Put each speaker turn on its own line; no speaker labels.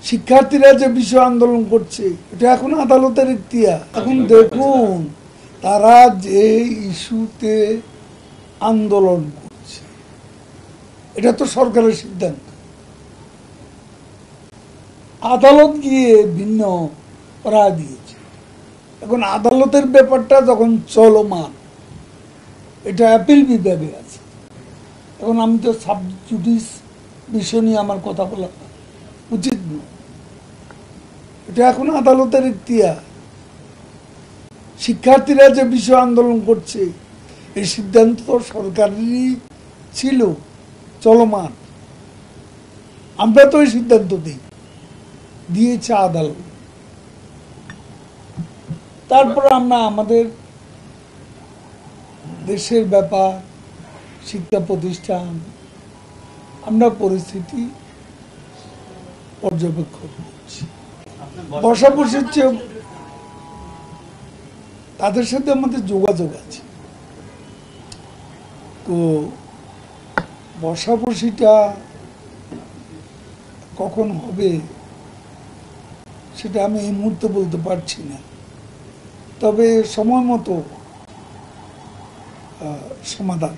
শিক্ষার্থীরা যে বিষয় আন্দোলন করছে এটা এখন আদালতের ইখতিয়ার। এখন দেখুন তারা যে ইস্যুতে আন্দোলন করছে এটা তো সরকারের সিদ্ধান্ত, আদালত গিয়ে ভিন্ন রায় দিয়েছে। এখন আদালতের ব্যাপারটা যখন চলমান, এটা অ্যাপিল বিভাগে আছে। এখন আমি তো সাব জুডিস বিষয় নিয়ে আমার কথা বলা উচিত নয়, এটা এখন আদালতের ইখতিয়ার। শিক্ষার্থীরা যে বিষয় আন্দোলন করছে এই সিদ্ধান্ত তো সরকারেরই ছিল, চলমান। আমরা তো এই সিদ্ধান্ত দিয়েছে আদালত। তারপর আমরা আমাদের দেশের ব্যাপার, শিক্ষা প্রতিষ্ঠান, আমরা পরিস্থিতি পর্যবেক্ষণ করছি। বসাবসির চেয়ে তাদের সাথে আমাদের যোগাযোগ আছে। তো বসাবসিটা কখন হবে সেটা আমি এই মুহূর্তে বলতে পারছি না, তবে সময় মতো সমাধান